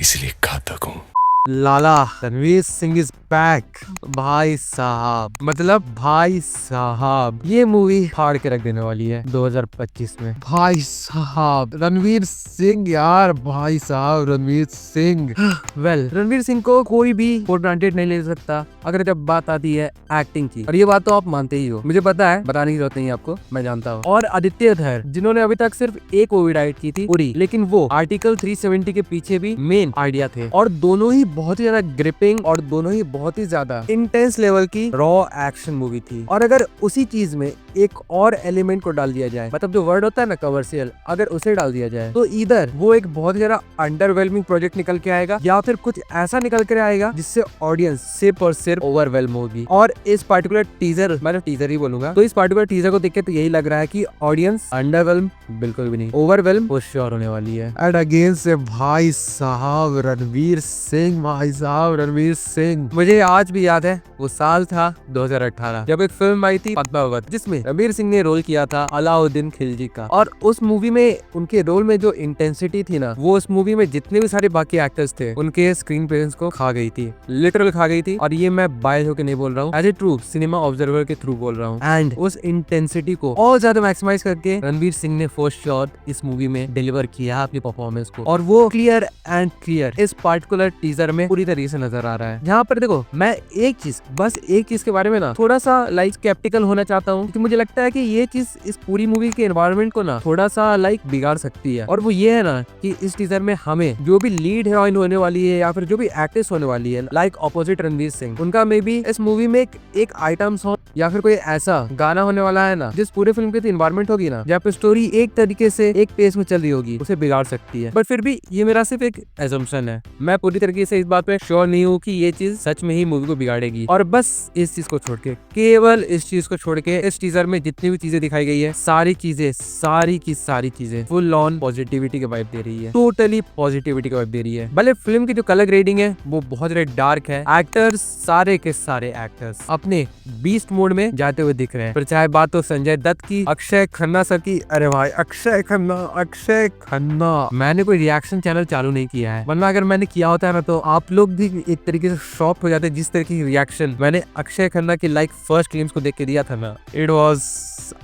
इसलिए घातक हूँ। लाला रणवीर सिंह इज बैक। भाई साहब, मतलब भाई साहब, ये मूवी फाड़ के रख देने वाली है 2025 में। भाई साहब रणवीर सिंह यार, भाई साहब रणवीर सिंह। वेल, रणवीर सिंह को कोई भी फॉर ग्रांटेड नहीं ले सकता अगर जब बात आती है एक्टिंग की, और ये बात तो आप मानते ही हो, मुझे पता है, बताने की जरूरत नहीं है आपको, मैं जानता हूँ। और आदित्य धर, जिन्होंने अभी तक सिर्फ एक मूवी डायरेक्ट की थी, उरी, लेकिन वो आर्टिकल 370 के पीछे भी मेन आइडिया थे, और दोनों ही बहुत ही ज्यादा ग्रिपिंग और दोनों ही बहुत ही ज्यादा इंटेंस लेवल की रॉ एक्शन मूवी थी। और अगर उसी चीज में एक और एलिमेंट को डाल दिया जाए, मतलब जो वर्ड होता है ना कमर्शियल, अगर उसे डाल दिया जाए, तो इधर वो एक बहुत ज्यादा अंडरवेलमिंग प्रोजेक्ट निकल के आएगा, या फिर कुछ ऐसा निकल कर आएगा जिससे ऑडियंस सिर्फ और सिर्फ ओवरवेलम होगी। और इस पार्टिकुलर टीजर, मैं टीजर ही बोलूंगा, तो इस पार्टिकुलर टीजर को देख के तो यही लग रहा है कि ऑडियंस अंडरवेलम बिल्कुल भी नहीं, ओवरवेलम वो श्योर होने वाली है। एंड अगेन से भाई साहब रणवीर सिंह, भाई साहब रणवीर सिंह, मुझे आज भी याद है वो साल था 2018, जब एक फिल्म आई थी पद्मावत, जिसमें रणवीर सिंह ने रोल किया था अलाउद्दीन खिलजी का। और उस मूवी में उनके रोल में जो इंटेंसिटी थी ना, वो उस मूवी में जितने भी सारे बाकी एक्टर्स थे उनके स्क्रीन प्रेजेंस को खा गई थी, लिटरल खा गई थी। और ये मैं बायस होकर नहीं बोल रहा हूँ, as a true cinema observer के थ्रू बोल रहा हूँ। एंड उस इंटेंसिटी को और ज्यादा मैक्सिमाइज करके रणवीर सिंह ने फर्स्ट शॉट इस मूवी में डिलीवर किया अपनी परफॉर्मेंस को, और वो क्लियर एंड क्लियर इस पार्टिकुलर टीजर में पूरी तरीके से नजर आ रहा है। जहाँ पर देखो, मैं एक चीज, बस एक चीज के बारे में ना थोड़ा सा लाइक स्केप्टिकल होना चाहता हूँ, क्योंकि मुझे लगता है कि ये चीज इस पूरी मूवी के एनवायरनमेंट को ना थोड़ा सा लाइक बिगाड़ सकती है। और वो ये है ना कि इस टीजर में हमें जो भी लीड हीरोइन होने वाली है, या फिर जो भी एक्ट्रेस होने वाली है, लाइक ऑपोजिट रणवीर सिंह, उनका मे बी इस मूवी में एक आइटम सॉन्ग या फिर कोई ऐसा गाना होने वाला है ना, जिस पूरे फिल्म की इन्वायरमेंट होगी ना, जहाँ पे स्टोरी एक तरीके से एक पेस में चल रही होगी, उसे बिगाड़ सकती है। बट फिर भी ये मेरा सिर्फ एक एजम्पशन है, मैं पूरी तरीके से इस बात पे श्योर नहीं हूँ कि ये चीज सच में ही मूवी को बिगाड़ेगी। और बस इस चीज को छोड़ के, केवल इस चीज को छोड़ के, इस टीजर में जितनी भी चीजें दिखाई गई है, सारी चीजें, सारी की सारी चीजें फुल ऑन पॉजिटिविटी के वाइब दे रही है, टोटली पॉजिटिविटी के वाइब दे रही है। भले फिल्म की जो कलर ग्रेडिंग है वो बहुत ज्यादा डार्क है, एक्टर्स सारे के सारे एक्टर्स अपने बीस्ट मोड में जाते हुए दिख रहे हैं, पर चाहे बात हो संजय दत्त की, अक्षय खन्ना सर की, अरे भाई अक्षय खन्ना, मैंने कोई रिएक्शन चैनल चालू नहीं किया है, वरना अगर मैंने किया होता है ना तो आप लोग भी एक तरीके से शॉक हो जाते जिस तरह की रिएक्शन मैंने अक्षय खन्ना की लाइक फर्स्ट फिल्म्स को देख के दिया था ना। It was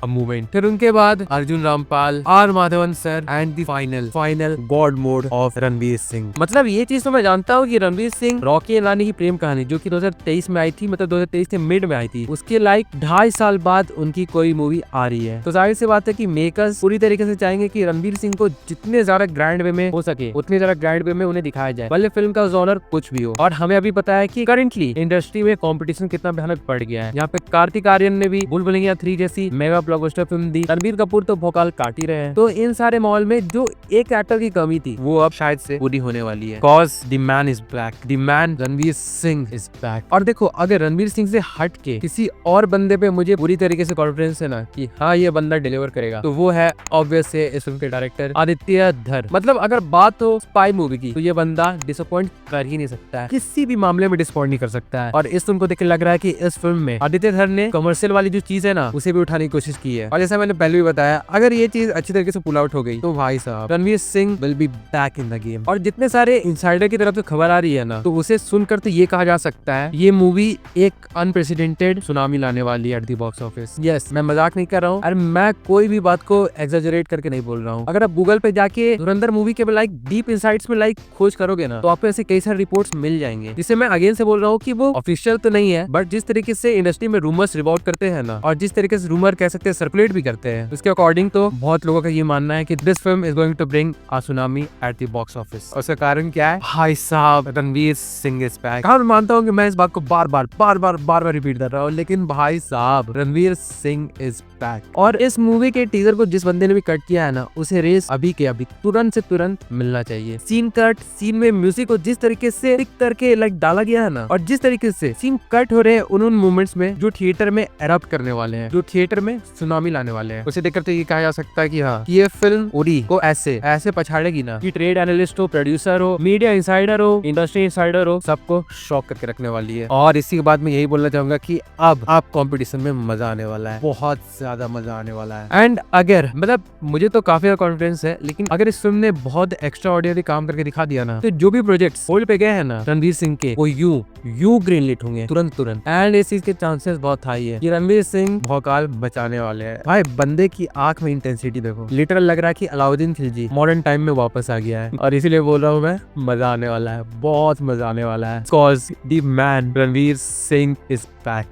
a movement. फिर उनके बाद Arjun Rampal, R Madhavan sir, and the final god mode of Ranveer Singh. मतलब ये चीज तो मैं जानता हूँ कि रणवीर सिंह रॉकी एंड रानी की प्रेम कहानी, जो कि 2023 में आई थी, मतलब 2023 के मिड में आई थी, उसके लाइक 2.5 साल बाद उनकी कोई मूवी आ रही है, तो जाहिर सी बात है कि मेकर्स पूरी तरीके से चाहेंगे कि रणवीर सिंह को जितने ज्यादा ग्रैंड वे में हो सके उतने ज्यादा ग्रैंड वे में उन्हें दिखाया जाए, भले फिल्म का जॉनर कुछ भी हो। और हमें अभी पता है कि करंटली इंडस्ट्री में कंपटीशन कितना भयानक बढ़ गया है। यहाँ पे कार्तिक आर्यन ने भी भूल-भुलैया 3 जैसी मेगा ब्लॉकबस्टर फिल्म दी, रणबीर कपूर तो भोकाल काट ही रहे हैं, तो इन सारे माहौल में जो एक एक्टर की कमी थी वो अब शायद से पूरी होने वाली है। Cause the man is back, the man Ranveer Singh is back. और देखो, अगर रणवीर सिंह से हट के किसी और बंदे पे मुझे पूरी तरीके से कॉन्फिडेंस है ना कि हाँ ये बंदा डिलीवर करेगा, तो वो है ऑब्वियस से इस फिल्म के डायरेक्टर आदित्य धर। मतलब अगर बात हो स्पाई मूवी की, तो ये बंदा डिसअपॉइंट कर ही नहीं सकता है, किसी भी मामले में डिसअपॉइंट नहीं कर सकता है। और इस फिल्म को देख के लग रहा है कि इस फिल्म में आदित्य धर ने कमर्शियल वाली जो चीज है ना उसे भी उठाने की कोशिश की है। और जैसा मैंने पहले भी बताया, अगर ये चीज अच्छी तरीके से पुल आउट हो गई तो भाई साहब Ranveer Singh will be back in the game. और जितने सारे इनसाइडर की तरफ से खबर आ रही है ना, तो उसे सुनकर तो ये कहा जा सकता है ये मूवी एक अनप्रेसिडेंटेड सुनामी लाने वाली है eight the box office. Yes, मैं मजाक नहीं कर रहा हूँ, और मैं कोई भी बात को एग्जैजरेट करके नहीं बोल रहा हूँ। अगर आप गूगल पे जाके धुरंधर मूवी के लाइक डीप इनसाइट्स में लाइक खोज करोगे ना, तो आपको ऐसे कई सारे रिपोर्ट्स मिल जाएंगे, जिससे मैं अगेन से बोल रहा हूँ कि वो ऑफिशियल तो नहीं है, बट जिस तरीके से इंडस्ट्री में रूमर्स रिवॉल्व करते हैं ना, और जिस तरीके से रूमर कह सकते हैं सर्कुलेट भी करते हैं, उसके अकॉर्डिंग तो बहुत लोगों का ये मानना है कि this film is going to bring a tsunami at the box office. उसका कारण क्या है? भाई साहब रणवीर सिंह इज बैक। मैं मानता हूँ कि मैं इस बात को बार बार रिपीट कर रहा हूँ, लेकिन भाई साहब रणवीर सिंह इज बैक। और इस मूवी के टीजर को जिस बंदे ने भी कट किया है ना, उसे रेस अभी के अभी तुरंत से तुरंत मिलना चाहिए। सीन कट, सीन में म्यूजिक को जिस तरीके तरीके से पिक करके लाइक डाला गया है ना, और जिस तरीके से सीन कट हो रहे हैं उन मोमेंट्स में जो थिएटर में एरप्ट करने वाले हैं, जो थिएटर में सुनामी लाने वाले हैं, उसे देखकर तो ये कहा जा सकता है कि हाँ, ये फिल्म उरी को ऐसे पछाड़ेगी ना कि ट्रेड एनालिस्ट हो, प्रोड्यूसर हो, मीडिया इंसाइडर हो, इंडस्ट्री इंसाइडर हो, सबको शॉक करके रखने वाली है। और इसी के बाद मैं यही बोलना चाहूंगा कि अब आप कंपटीशन में मजा आने वाला है, बहुत ज्यादा मजा आने वाला है। एंड अगर मतलब मुझे तो काफी कॉन्फिडेंस है, लेकिन अगर इस फिल्म ने बहुत एक्स्ट्रा ऑर्डिनरी काम करके दिखा दिया ना, तो जो भी प्रोजेक्ट्स होल्ड पे गए हैं ना रणवीर सिंह के, वो यू ग्रीन लिट होंगे तुरंत। एंड इस चीज के चांसेस बहुत हाई है कि रणवीर सिंह भौकाल बचाने वाले हैं। भाई बंदे की आंख में इंटेंसिटी देखो, लिटरल लग रहा है कि अलाउद्दीन खिलजी मॉडर्न टाइम में वापस आ गया है। और इसीलिए बोल रहा हूँ मैं, मजा आने वाला है, बहुत मजा आने वाला है। Because the man Ranveer Singh is back.